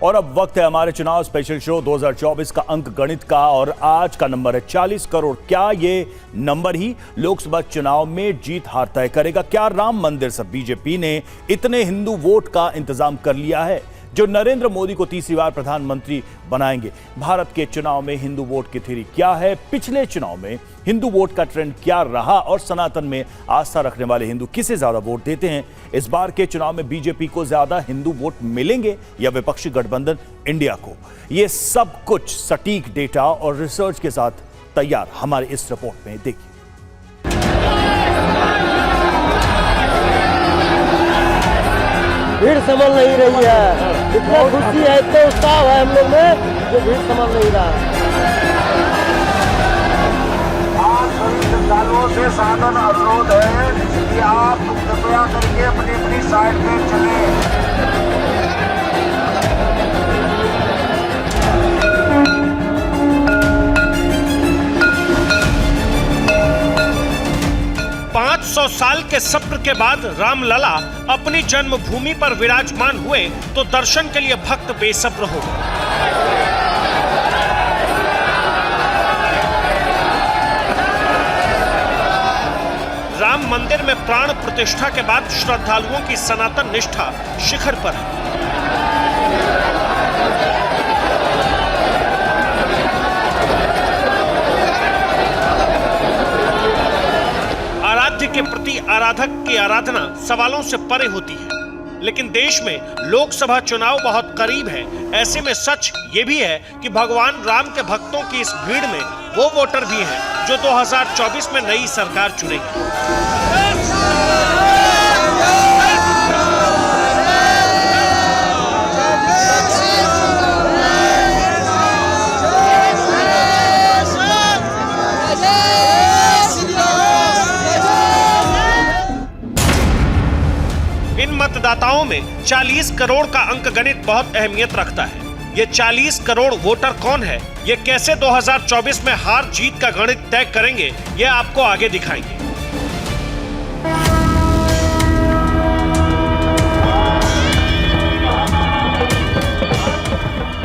और अब वक्त है हमारे चुनाव स्पेशल शो 2024 का अंक गणित का और आज का नंबर है 40 करोड़। क्या ये नंबर ही लोकसभा चुनाव में जीत हार तय करेगा? क्या राम मंदिर से बीजेपी ने इतने हिंदू वोट का इंतजाम कर लिया है जो नरेंद्र मोदी को तीसरी बार प्रधानमंत्री बनाएंगे? भारत के चुनाव में हिंदू वोट की थ्योरी क्या है? पिछले चुनाव में हिंदू वोट का ट्रेंड क्या रहा और सनातन में आस्था रखने वाले हिंदू किसे ज्यादा वोट देते हैं? इस बार के चुनाव में बीजेपी को ज्यादा हिंदू वोट मिलेंगे या विपक्षी गठबंधन इंडिया को? ये सब कुछ सटीक डेटा और रिसर्च के साथ तैयार हमारे इस रिपोर्ट में देखिए। भीड़ संभल नहीं रही है, इतना खुशी है, इतना उत्साह है हम लोग में जो भीड़ संभल नहीं रहा है। आज सभी श्रद्धालुओं से साधन अनुरोध है कि आप कृपया करके अपनी अपनी साइड में चलें। 500 साल के सब्र के बाद रामलला अपनी जन्मभूमि पर विराजमान हुए तो दर्शन के लिए भक्त बेसब्र हो गए। राम मंदिर में प्राण प्रतिष्ठा के बाद श्रद्धालुओं की सनातन निष्ठा शिखर पर है। आराध्य के प्रति आराधक की आराधना सवालों से परे होती है, लेकिन देश में लोकसभा चुनाव बहुत करीब है। ऐसे में सच ये भी है कि भगवान राम के भक्तों की इस भीड़ में वो वोटर भी हैं जो 2024 में नई सरकार चुनेगी। इन मतदाताओं में 40 करोड़ का अंक गणित बहुत अहमियत रखता है। ये 40 करोड़ वोटर कौन है, ये कैसे 2024 में हार जीत का गणित तय करेंगे, ये आपको आगे दिखाएंगे।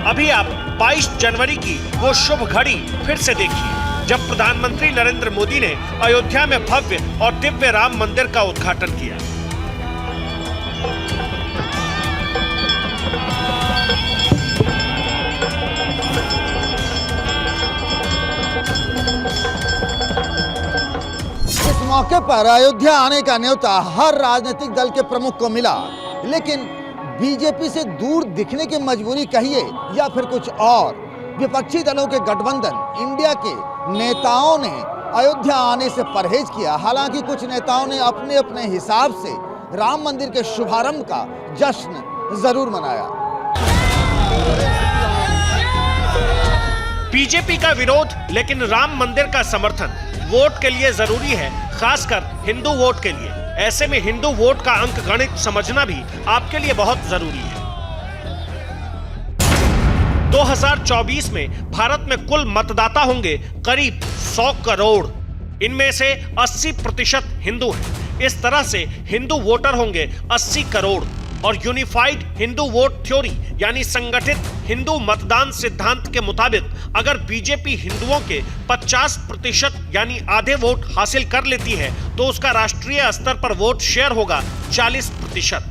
अभी आप 22 जनवरी की वो शुभ घड़ी फिर से देखिए जब प्रधानमंत्री नरेंद्र मोदी ने अयोध्या में भव्य और दिव्य राम मंदिर का उद्घाटन किया। मौके पर अयोध्या आने का न्योता हर राजनीतिक दल के प्रमुख को मिला, लेकिन बीजेपी से दूर दिखने की मजबूरी कहिए या फिर कुछ और, विपक्षी दलों के गठबंधन इंडिया के नेताओं ने अयोध्या आने से परहेज किया। हालांकि कुछ नेताओं ने अपने अपने हिसाब से राम मंदिर के शुभारंभ का जश्न जरूर मनाया। बीजेपी का विरोध लेकिन राम मंदिर का समर्थन वोट के लिए जरूरी है, खासकर हिंदू वोट के लिए। ऐसे में हिंदू वोट का अंक गणित समझना भी आपके लिए बहुत जरूरी है। 2024 में भारत में कुल मतदाता होंगे करीब 100 करोड़। इनमें से 80% हिंदू हैं। इस तरह से हिंदू वोटर होंगे 80 करोड़ और यूनिफाइड हिंदू वोट थ्योरी यानी संगठित हिंदू मतदान सिद्धांत के मुताबिक अगर बीजेपी हिंदुओं के 50% यानी आधे वोट हासिल कर लेती है तो उसका राष्ट्रीय स्तर पर वोट शेयर होगा 40%।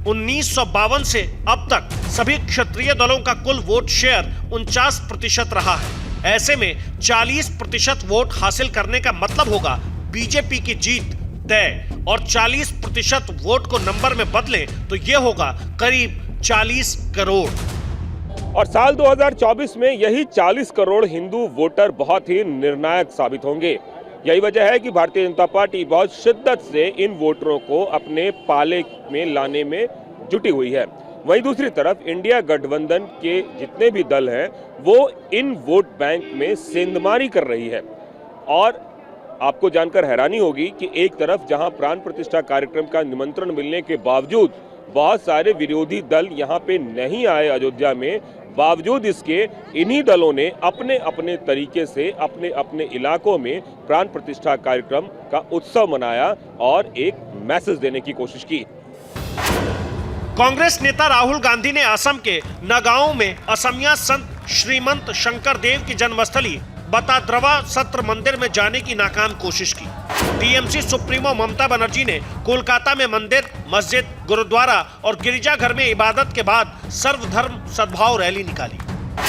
1952 से अब तक सभी क्षेत्रीय दलों का कुल वोट शेयर 49% रहा है। ऐसे में 40% वोट हासिल करने का मतलब होगा बीजेपी की जीत तय, और 40% वोट को नंबर में बदलें तो यह होगा करीब 40 करोड़। और साल 2024 में यही 40 करोड़ हिंदू वोटर बहुत ही निर्णायक साबित होंगे। यही वजह है कि भारतीय जनता पार्टी बहुत शिद्दत से इन वोटरों को अपने पाले में लाने में जुटी हुई है। वहीं दूसरी तरफ इंडिया गठबंधन के जितने भी दल हैं वो इन वोट बैंक में सेंधमारी कर रही है। और आपको जानकर हैरानी होगी कि एक तरफ जहां प्राण प्रतिष्ठा कार्यक्रम का निमंत्रण मिलने के बावजूद बहुत सारे विरोधी दल यहां पे नहीं आए अयोध्या में, बावजूद इसके इन्हीं दलों ने अपने अपने तरीके से अपने अपने इलाकों में प्राण प्रतिष्ठा कार्यक्रम का उत्सव मनाया और एक मैसेज देने की कोशिश की। कांग्रेस नेता राहुल गांधी ने असम के नगांव में असमिया संत श्रीमंत शंकर देव की जन्मस्थली बताद्रवा सत्र मंदिर में जाने की नाकाम कोशिश की। टीएमसी सुप्रीमो ममता बनर्जी ने कोलकाता में मंदिर, मस्जिद, गुरुद्वारा और गिरजाघर में इबादत के बाद सर्वधर्म सद्भाव रैली निकाली।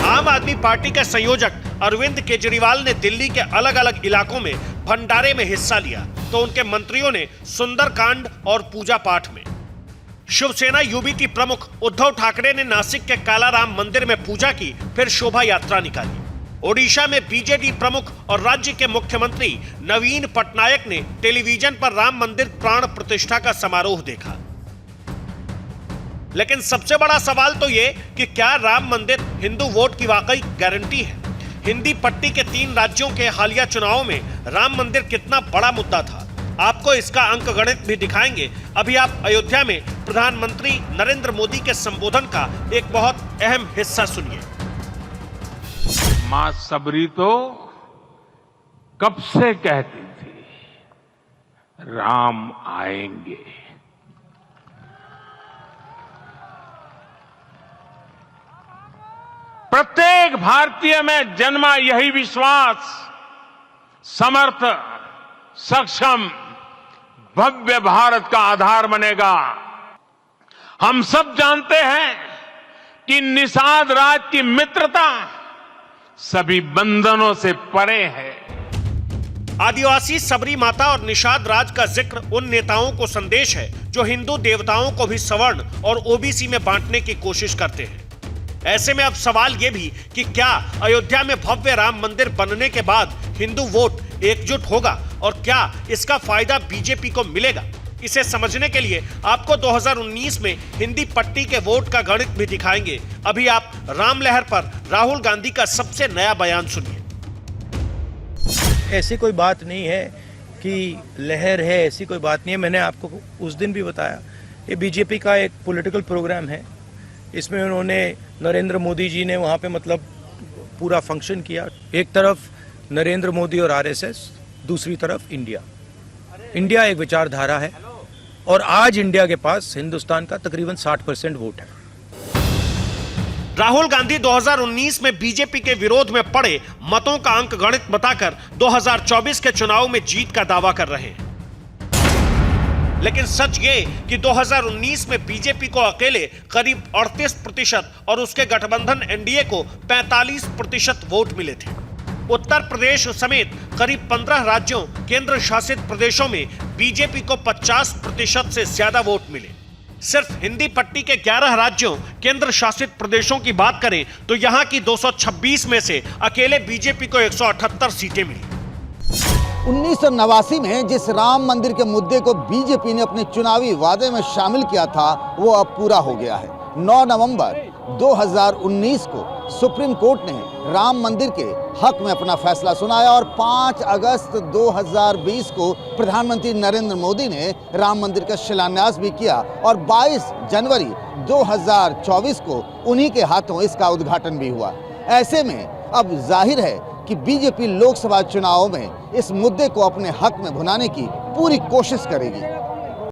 आम आदमी पार्टी के संयोजक अरविंद केजरीवाल ने दिल्ली के अलग अलग इलाकों में भंडारे में हिस्सा लिया, तो उनके मंत्रियों ने सुंदरकांड और पूजा पाठ में। शिवसेना यूबी की प्रमुख उद्धव ठाकरे ने नासिक के कालाराम मंदिर में पूजा की, फिर शोभा यात्रा निकाली। ओडिशा में बीजेडी प्रमुख और राज्य के मुख्यमंत्री नवीन पटनायक ने टेलीविजन पर राम मंदिर प्राण प्रतिष्ठा का समारोह देखा। लेकिन सबसे बड़ा सवाल तो ये कि क्या राम मंदिर हिंदू वोट की वाकई गारंटी है? हिंदी पट्टी के 3 राज्यों के हालिया चुनावों में राम मंदिर कितना बड़ा मुद्दा था, आपको इसका अंकगणित भी दिखाएंगे। अभी आप अयोध्या में प्रधानमंत्री नरेंद्र मोदी के संबोधन का एक बहुत अहम हिस्सा सुनिए। मां सबरी तो कब से कहती थी राम आएंगे। प्रत्येक भारतीय में जन्मा यही विश्वास समर्थ, सक्षम, भव्य भारत का आधार बनेगा। हम सब जानते हैं कि निषाद राज की मित्रता सभी बंधनों से परे है। आदिवासी सबरी माता और निषाद राज का जिक्र उन नेताओं को संदेश है जो हिंदू देवताओं को भी सवर्ण और ओबीसी में बांटने की कोशिश करते हैं। ऐसे में अब सवाल यह भी कि क्या अयोध्या में भव्य राम मंदिर बनने के बाद हिंदू वोट एकजुट होगा और क्या इसका फायदा बीजेपी को मिलेगा? इसे समझने के लिए आपको 2019 में हिंदी पट्टी के वोट का गणित भी दिखाएंगे। अभी आप राम लहर पर राहुल गांधी का सबसे नया बयान सुनिए। ऐसी कोई बात नहीं है कि लहर है, ऐसी कोई बात नहीं है। मैंने आपको उस दिन भी बताया, ये बीजेपी का एक पॉलिटिकल प्रोग्राम है। इसमें उन्होंने नरेंद्र मोदी जी ने वहाँ पे मतलब पूरा फंक्शन किया। एक तरफ नरेंद्र मोदी और आरएसएस, दूसरी तरफ इंडिया। इंडिया एक विचारधारा है और आज इंडिया के पास हिंदुस्तान का तकरीबन 60% वोट है। राहुल गांधी 2019 में बीजेपी के विरोध में पड़े मतों का अंक गणित बताकर 2024 के चुनाव में जीत का दावा कर रहे हैं। लेकिन सच ये कि 2019 में बीजेपी को अकेले करीब 38% और उसके गठबंधन एनडीए को 45% वोट मिले थे। उत्तर प्रदेश समेत करीब 15 राज्यों, केंद्र शासित प्रदेशों में बीजेपी को 50% से ज्यादा वोट मिले। सिर्फ हिंदी पट्टी के 11 राज्यों, केंद्र शासित प्रदेशों की बात करें तो यहां की 226 में से अकेले बीजेपी को 178 सीटें मिली। 1989 में जिस राम मंदिर के मुद्दे को बीजेपी ने अपने चुनावी वादे में शामिल किया था, वो अब पूरा हो गया है। 9 नवंबर 2019 को सुप्रीम कोर्ट ने राम मंदिर के हक में अपना फैसला सुनाया और 5 अगस्त 2020 को प्रधानमंत्री नरेंद्र मोदी ने राम मंदिर का शिलान्यास भी किया और 22 जनवरी 2024 को उन्हीं के हाथों इसका उद्घाटन भी हुआ। ऐसे में अब जाहिर है कि बीजेपी लोकसभा चुनाव में इस मुद्दे को अपने हक में भुनाने की पूरी कोशिश करेगी।